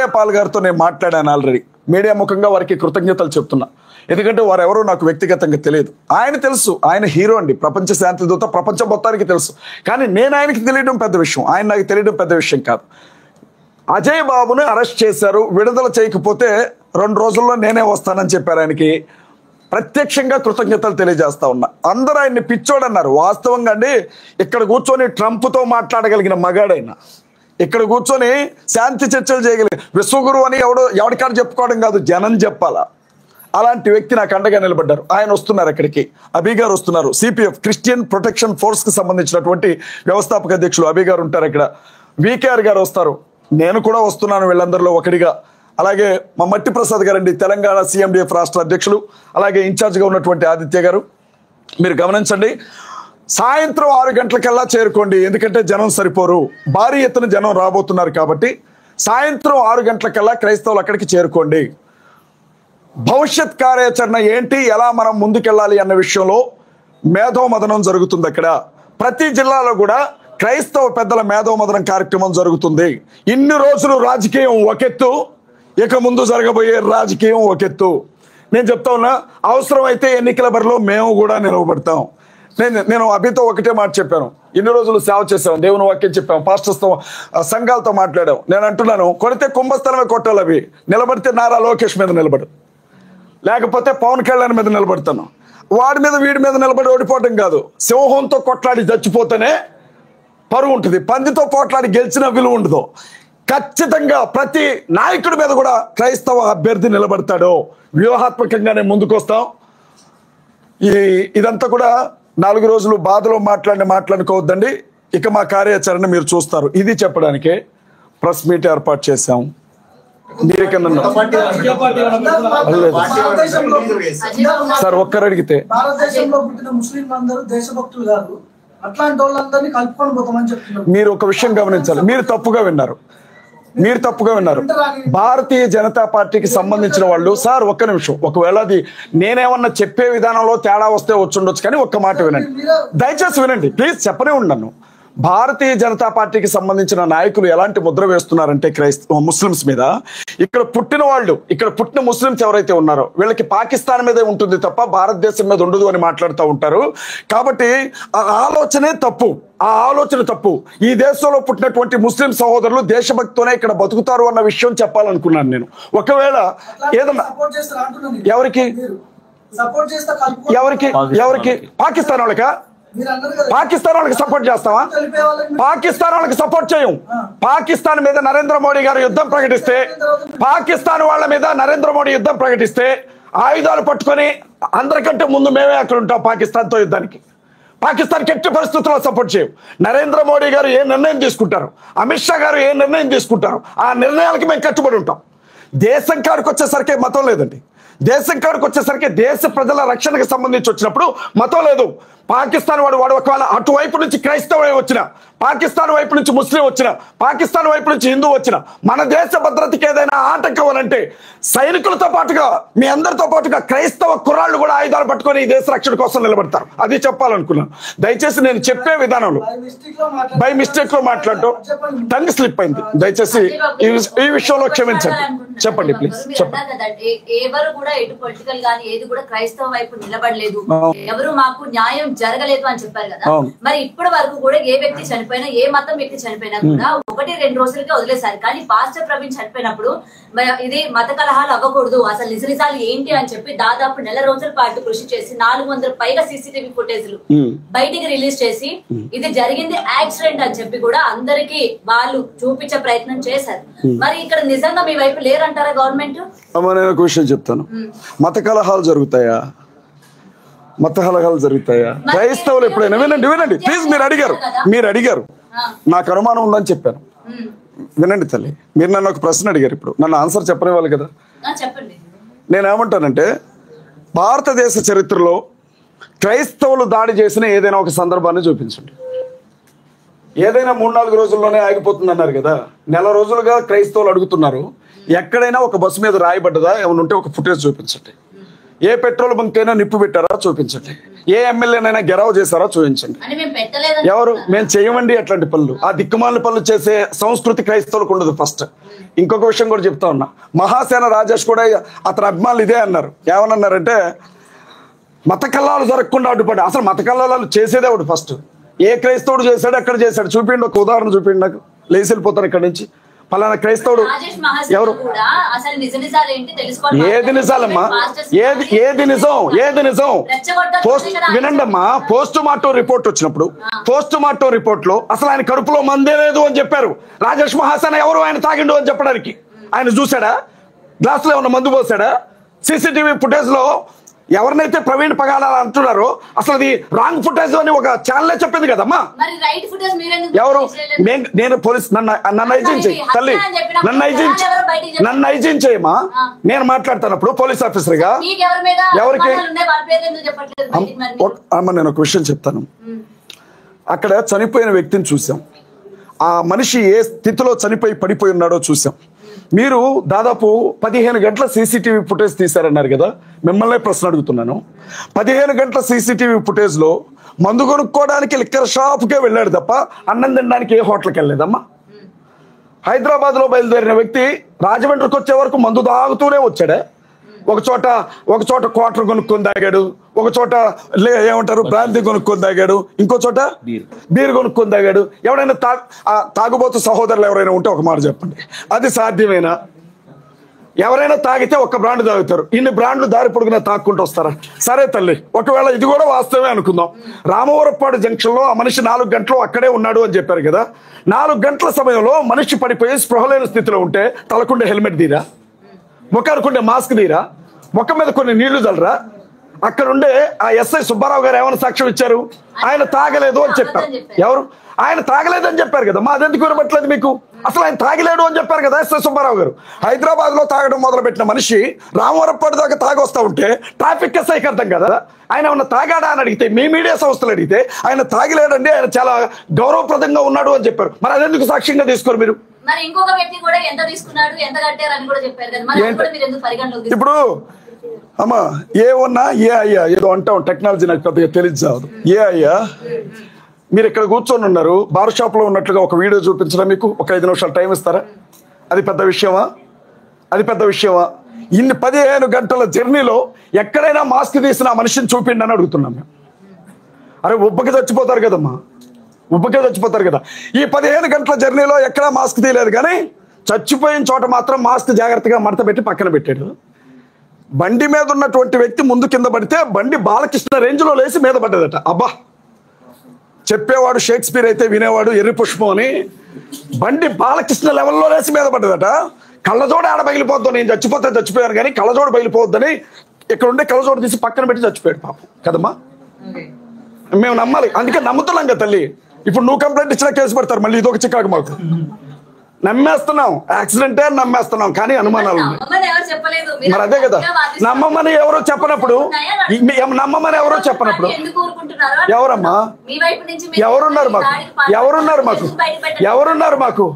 Ajay Paul గారితో నేను మాట్లాడాను ఆల్రెడీ. మీడియా ముఖంగా వారికి కృతజ్ఞతలు చెప్తున్నా. ఎందుకంటే వారు ఎవరో నాకు వ్యక్తిగతంగా తెలియదు. ఆయన తెలుసు, ఆయన హీరో అండి, ప్రపంచ శాంతి దూత, ప్రపంచం మొత్తానికి తెలుసు. కానీ నేను ఆయనకి తెలియడం పెద్ద విషయం, ఆయన నాకు తెలియడం పెద్ద విషయం కాదు. అజయ్ బాబుని అరెస్ట్ చేశారు, విడుదల చేయకపోతే 2 రోజుల్లో నేనే వస్తానని చెప్పారు. ఆయనకి ప్రత్యక్షంగా కృతజ్ఞతలు తెలియజేస్తా ఉన్నా. అందరూ ఆయన్ని పిచ్చోడన్నారు. వాస్తవంగా అండి, ఇక్కడ కూర్చొని ట్రంప్తో మాట్లాడగలిగిన మగాడైనా, ఇక్కడ కూర్చొని శాంతి చర్చలు చేయగలిగిన విశ్వగురు అని ఎవరికాడు చెప్పుకోవడం కాదు, జనం చెప్పాలా. అలాంటి వ్యక్తి నాకు అండగా నిలబడ్డారు. ఆయన వస్తున్నారు ఇక్కడికి, అభి గారు వస్తున్నారు. సిపిఎఫ్ క్రిస్టియన్ ప్రొటెక్షన్ ఫోర్స్ కి సంబంధించినటువంటి వ్యవస్థాపక అధ్యక్షులు అభి గారు ఉంటారు ఇక్కడ. వికేఆర్ గారు వస్తారు, నేను కూడా వస్తున్నాను వీళ్ళందరిలో ఒకటిగా. అలాగే మా మట్టి ప్రసాద్ గారండి, తెలంగాణ సిఎండిఎఫ్ రాష్ట్ర అధ్యక్షులు. అలాగే ఇన్ఛార్జ్గా ఉన్నటువంటి ఆదిత్య గారు. మీరు గమనించండి, సాయంత్రం 6 గంటలకల్లా చేరుకోండి, ఎందుకంటే జనం సరిపోరు, భారీ ఎత్తున జనం రాబోతున్నారు కాబట్టి సాయంత్రం 6 గంటలకల్లా క్రైస్తవులు అక్కడికి చేరుకోండి. భవిష్యత్ కార్యాచరణ ఏంటి, ఎలా మనం ముందుకెళ్ళాలి అన్న విషయంలో మేధోమదనం జరుగుతుంది. అక్కడ ప్రతి జిల్లాలో కూడా క్రైస్తవ పెద్దల మేధోమదనం కార్యక్రమం జరుగుతుంది. ఇన్ని రోజులు రాజకీయం ఒకెత్తు, ఇక ముందు జరగబోయే రాజకీయం ఒకెత్తు. నేను చెప్తా ఉన్నా, అవసరమైతే ఎన్నికల బరిలో మేము కూడా నిలవబడతాం. నేను అభితో ఒకటే మాట చెప్పాను, ఇన్ని రోజులు సేవ చేసాం, దేవుని వాక్యం చెప్పాం, పాస్టర్స్తో సంఘాలతో మాట్లాడాం. నేను అంటున్నాను, కొడితే కుంభస్థలమే కొట్టాలి. అవి నిలబడితే నారా లోకేష్ మీద నిలబడు, లేకపోతే పవన్ కళ్యాణ్ మీద నిలబడతాను. వాడి మీద వీడి మీద నిలబడి ఓడిపోవడం కాదు, సింహంతో కొట్లాడి చచ్చిపోతేనే పరువు ఉంటుంది, పందితో పోట్లాడి గెలిచిన విలువ ఉండదు. ఖచ్చితంగా ప్రతి నాయకుడి మీద కూడా క్రైస్తవ అభ్యర్థి నిలబడతాడు. వ్యూహాత్మకంగానే ముందుకు వస్తాం. ఇదంతా కూడా 4 రోజులు బాధలో మాట్లాడుకోవద్దండి. ఇక మా కార్యాచరణ మీరు చూస్తారు. ఇది చెప్పడానికే ప్రెస్ మీట్ ఏర్పాటు చేశాం. సార్ ఒక్కరు అడిగితే మీరు ఒక విషయం గమనించాలి, మీరు తప్పుగా విన్నారు. భారతీయ జనతా పార్టీకి సంబంధించిన వాళ్ళు, సార్ ఒక్క నిమిషం, ఒకవేళ అది నేనేమన్నా చెప్పే విధానంలో తేడా వస్తే వచ్చుండొచ్చు, కానీ ఒక్క మాట వినండి, దయచేసి వినండి ప్లీజ్, చెప్పనే ఉన్నాను. భారతీయ జనతా పార్టీకి సంబంధించిన నాయకులు ఎలాంటి ముద్ర వేస్తున్నారంటే ముస్లిమ్స్ మీద, ఇక్కడ పుట్టిన ముస్లిమ్స్ ఎవరైతే ఉన్నారో వీళ్ళకి పాకిస్తాన్ మీదే ఉంటుంది తప్ప భారతదేశం మీద ఉండదు అని మాట్లాడుతూ ఉంటారు. కాబట్టి ఆ ఆలోచన తప్పు. ఈ దేశంలో పుట్టినటువంటి ముస్లిం సహోదరులు దేశభక్తితోనే ఇక్కడ బతుకుతారు అన్న విషయం చెప్పాలనుకున్నాను నేను. ఒకవేళ ఏదన్నా ఎవరికి పాకిస్తాన్ వాళ్ళకి సపోర్ట్ చేస్తావా? పాకిస్తాన్ వాళ్ళకి సపోర్ట్ చేయం. పాకిస్తాన్ మీద నరేంద్ర మోడీ గారు యుద్ధం ప్రకటిస్తే, పాకిస్తాన్ వాళ్ళ మీద నరేంద్ర మోడీ యుద్ధం ప్రకటిస్తే ఆయుధాలు పట్టుకొని అందరికంటే ముందు మేమే అక్కడ ఉంటాం పాకిస్తాన్తో యుద్ధానికి. పాకిస్తాన్కి ఎట్టి పరిస్థితుల్లో సపోర్ట్ చేయం. నరేంద్ర మోడీ గారు ఏ నిర్ణయం తీసుకుంటారు, అమిత్ షా గారు ఏ నిర్ణయం తీసుకుంటారు, ఆ నిర్ణయాలకి మేము కట్టుబడి ఉంటాం. దేశం కాడికి వచ్చేసరికి మతం లేదండి. దేశం కాడికి వచ్చేసరికి దేశ ప్రజల రక్షణకు సంబంధించి వచ్చినప్పుడు మతం లేదు. పాకిస్తాన్ వాడు ఒకవేళ అటువైపు నుంచి క్రైస్తవుడే వచ్చిన, పాకిస్తాన్ వైపు నుంచి ముస్లిం వచ్చిన, పాకిస్తాన్ వైపు నుంచి హిందూ వచ్చిన, మన దేశ భద్రతకి ఏదైనా ఆటంకం అనంటే సైనికులతో పాటుగా మీ అందరితో పాటుగా క్రైస్తవ కుర్రాళ్ళు కూడా ఆయుధాలు పట్టుకొని ఈ దేశ రక్షణ కోసం నిలబడతారు. అది చెప్పాలనుకున్నాను. దయచేసి నేను చెప్పే విధానంలో బై మిస్టేక్ లో మాట్లాడటం టంగ్ స్లిప్ అయింది. దయచేసి ఈ విషయంలో క్షమించండి. చెప్పండి ప్లీజ్, చెప్పండి. ఎవరు కూడా ఎటు పొలిటికల్ గానీ ఏది కూడా క్రైస్తవ వైపు నిలబడలేదు, ఎవరు మాకు న్యాయం జరగలేదు అని చెప్పారు కదా. మరి ఇప్పటి వరకు కూడా ఏ వ్యక్తి చనిపోయినా, ఏ మతం వ్యక్తి చనిపోయినా కూడా 1-2 రోజులకే వదిలేశారు. కానీ పాస్టర్ ప్రవీణ్ చనిపోయినప్పుడు ఇది మత కలహాలు అవ్వకూడదు, అసలు నిజాలు ఏంటి అని చెప్పి దాదాపు 1 నెల రోజుల పాటు కృషి చేసి 400 పైగా సీసీటీవీ ఫుటేజ్లు బయటికి రిలీజ్ చేసి ఇది జరిగింది యాక్సిడెంట్ అని చెప్పి కూడా అందరికి వాళ్ళు చూపించే ప్రయత్నం చేశారు. మరి ఇక్కడ నిజంగా మీ వైపు లేరంటారా గవర్నమెంట్? నేను ఒక విషయం చెప్తాను. మత కలహాలు జరుగుతాయా? క్రైస్తవులు ఎప్పుడైనా వినండి ప్లీజ్, మీరు అడిగారు నాకు అనుమానం ఉందని చెప్పాను. వినండి తల్లి, మీరు నన్ను ఒక ప్రశ్న అడిగారు, ఇప్పుడు నన్ను ఆన్సర్ చెప్పనివ్వాలి కదా. నేనేమంటానంటే, భారతదేశ చరిత్రలో క్రైస్తవులు దాడి చేసిన ఏదైనా ఒక సందర్భాన్ని చూపించండి. ఏదైనా 3-4 రోజుల్లోనే ఆగిపోతుంది అన్నారు కదా. 1 నెల రోజులుగా క్రైస్తవులు అడుగుతున్నారు, ఎక్కడైనా ఒక బస్సు మీద రాయబడ్డదా ఏమైనా ఉంటే ఒక ఫుటేజ్ చూపించండి. ఏ పెట్రోల్ బంక్ అయినా నిప్పు పెట్టారా చూపించండి. ఏ ఎమ్మెల్యేనైనా గెరావ్ చేశారా చూపించండి. ఎవరు? మేము చేయమండి అట్లాంటి పనులు. ఆ దిక్కుమాలిన పనులు చేసే సంస్కృతి క్రైస్తవులకు ఉండదు. ఫస్ట్ ఇంకొక విషయం కూడా చెప్తా ఉన్నా. మహాసేన రాజేష్ కూడా అతని అభిమానులు ఇదే అన్నారు. ఏమన్నారంటే మత కల్లాలు జరగకుండా అడ్డుపడి. అసలు మత కల్లాలు చేసేదే ఒకటి. ఫస్ట్ ఏ క్రైస్తవుడు చేశాడు, ఎక్కడ చేశాడు చూపిండి. ఒక ఉదాహరణ చూపిండి నాకు. లేచి వెళ్ళిపోతాను ఇక్కడి నుంచి. పలానా క్రైస్తవుడు ఎవరు? ఏది నిజాలమ్మా? ఏది నిజం? ఏది నిజం? వినండి అమ్మా. పోస్ట్ మార్టం రిపోర్ట్ వచ్చినప్పుడు పోస్ట్ మార్టం రిపోర్ట్ లో అసలు ఆయన కడుపులో మందే లేదు అని చెప్పారు. రాజేష్ మహాసేన ఎవరు ఆయన తాగిండు అని చెప్పడానికి? ఆయన చూసాడా? గ్లాసులో ఏమన్నా మందు పోసాడా? సీసీటీవీ ఫుటేజ్ లో ఎవరినైతే ప్రవీణ్ పగాల అంటున్నారో అసలు అది రాంగ్ ఫుటేజ్ అని ఒక ఛానల్ చెప్పింది కదమ్మా. ఎవరు? నేను పోలీస్ నన్ను ఐజిన్ చేయి తల్లి. నన్ను ఐజిన్ చేయమా. నేను మాట్లాడుతున్నప్పుడు పోలీస్ ఆఫీసర్ గా ఎవరికి అమ్మ నేను ఒక విషయం చెప్తాను. అక్కడ చనిపోయిన వ్యక్తిని చూసాం. ఆ మనిషి ఏ స్థితిలో చనిపోయి పడిపోయి ఉన్నాడో చూసాం. మీరు దాదాపు 15 గంటల సీసీటీవీ ఫుటేజ్ తీశారన్నారు కదా. మిమ్మల్నే ప్రశ్న అడుగుతున్నాను. 15 గంటల సీసీటీవీ ఫుటేజ్ లో మందు కొనుక్కోవడానికి లిక్కర్ షాప్కే వెళ్ళాడు తప్ప అన్నం తినడానికి ఏ హోటల్కి వెళ్ళలేదమ్మా. హైదరాబాద్ లో బయలుదేరిన వ్యక్తి రాజమండ్రికి వచ్చే వరకు మందు తాగుతూనే వచ్చాడే. ఒక చోట క్వార్టర్ కొనుక్కొని తాగాడు, ఒక చోట ఏమంటారు బ్రాంతి కొనుక్కొని తాగాడు, ఇంకో చోట బీర్ కొనుక్కొని తాగాడు. ఎవరైనా తాగుబోతు సహోదరులు ఎవరైనా ఉంటే ఒక మాట చెప్పండి, అది సాధ్యమేనా? ఎవరైనా తాగితే ఒక్క బ్రాండ్ తాగుతారు. ఇన్ని బ్రాండ్లు దారి పొడుగునా తాక్కుంటూ వస్తారా? సరే తల్లి, ఒకవేళ ఇది కూడా వాస్తవమే అనుకుందాం. రామవరపాడు జంక్షన్ లో ఆ మనిషి 4 గంటలు అక్కడే ఉన్నాడు అని చెప్పారు కదా. 4 గంటల సమయంలో మనిషి పడిపోయి స్పృహ లేని స్థితిలో ఉంటే తలకుండే హెల్మెట్ తీరా, ముఖానుకుండే మాస్క్ తీరా, ముఖం మీద కొన్ని నీళ్లు చల్లరా? అక్కడుండే ఆ ఎస్ఐ సుబ్బారావు గారు ఏమైనా సాక్ష్యం ఇచ్చారు? ఆయన తాగలేదు అని చెప్పారు. ఎవరు? ఆయన తాగలేదని చెప్పారు కదా. మా అదెందుకు వినబట్టలేదు మీకు? అసలు ఆయన తాగలేడు అని చెప్పారు కదా ఎస్ఐ సుబ్బారావు గారు. హైదరాబాద్ లో తాగడం మొదలుపెట్టిన మనిషి రామవరపాడు దాకా తాగొస్తా ఉంటే ట్రాఫిక్ ఎస్ఐకి అర్థం కదా ఆయన ఏమన్నా తాగాడా అని అడిగితే, మీ మీడియా సంస్థలు అడిగితే ఆయన తాగలేడండి, ఆయన చాలా గౌరవప్రదంగా ఉన్నాడు అని చెప్పారు. మరి అదెందుకు సాక్ష్యంగా తీసుకోరు మీరు? మరి ఇంకొక వ్యక్తి కూడా ఎంత తీసుకున్నాడు, ఎంత కట్టారు అని కూడా చెప్పారు కదా. మరి కూడా మీరు ఎందుకు పరిగణలోకి? ఇప్పుడు అమ్మా ఏ ఉన్నా ఏ అయ్యా ఏదో అంటాం, టెక్నాలజీ నాకు పెద్దగా తెలియదు. ఏ అయ్యా మీరు ఇక్కడ కూర్చొని ఉన్నారు, బార్ షాప్ లో ఉన్నట్లుగా ఒక వీడియో చూపించడం మీకు ఒక 5 నిమిషాలు టైం ఇస్తారా? అది పెద్ద విషయమా? అది పెద్ద విషయమా? ఇన్ని 15 గంటల జర్నీలో ఎక్కడైనా మాస్క్ తీసిన ఆ మనిషిని చూపిండి అని అడుగుతున్నాం మేము. అరే ఉబ్బకి చచ్చిపోతారు కదమ్మా, ఉబ్బకే చచ్చిపోతారు కదా. ఈ 15 గంటల జర్నీలో ఎక్కడా మాస్క్ తీయలేదు, కానీ చచ్చిపోయిన చోట మాత్రం మాస్క్ జాగ్రత్తగా మడత పెట్టి పక్కన పెట్టాడు. బండి మీద ఉన్నటువంటి వ్యక్తి ముందు కింద పడితే బండి బాలకృష్ణ రేంజ్ లో లేచి మీద పడ్డదట. అబ్బా, చెప్పేవాడు షేక్స్పియర్ అయితే వినేవాడు ఎర్రి పుష్పం అని. బండి బాలకృష్ణ లెవెల్లో లేచి మీద పడ్డదట. కళ్ళజోడు ఆడ పగిలిపోద్దు, నేను చచ్చిపోయాను కానీ కళ్ళజోడు పగిలిపోద్దని ఇక్కడ ఉండే కళ్ళజోడు తీసి పక్కన పెట్టి చచ్చిపోయాడు పాపం కదమ్మా. మేము నమ్మాలి, అందుకే నమ్ముతున్నాం కదా తల్లి. ఇప్పుడు నువ్వు కంప్లైంట్ ఇచ్చినా కేసు పెడతారు, మళ్ళీ ఇదొక చికాకు మాకు. నమ్మేస్తున్నాం, యాక్సిడెంటే నమ్మేస్తున్నాం, కానీ అనుమానాలు ఉన్నాయి. మరి అదే కదా, నమ్మమని ఎవరో చెప్పనప్పుడు ఎవరమ్మా? ఎవరున్నారు మాకు?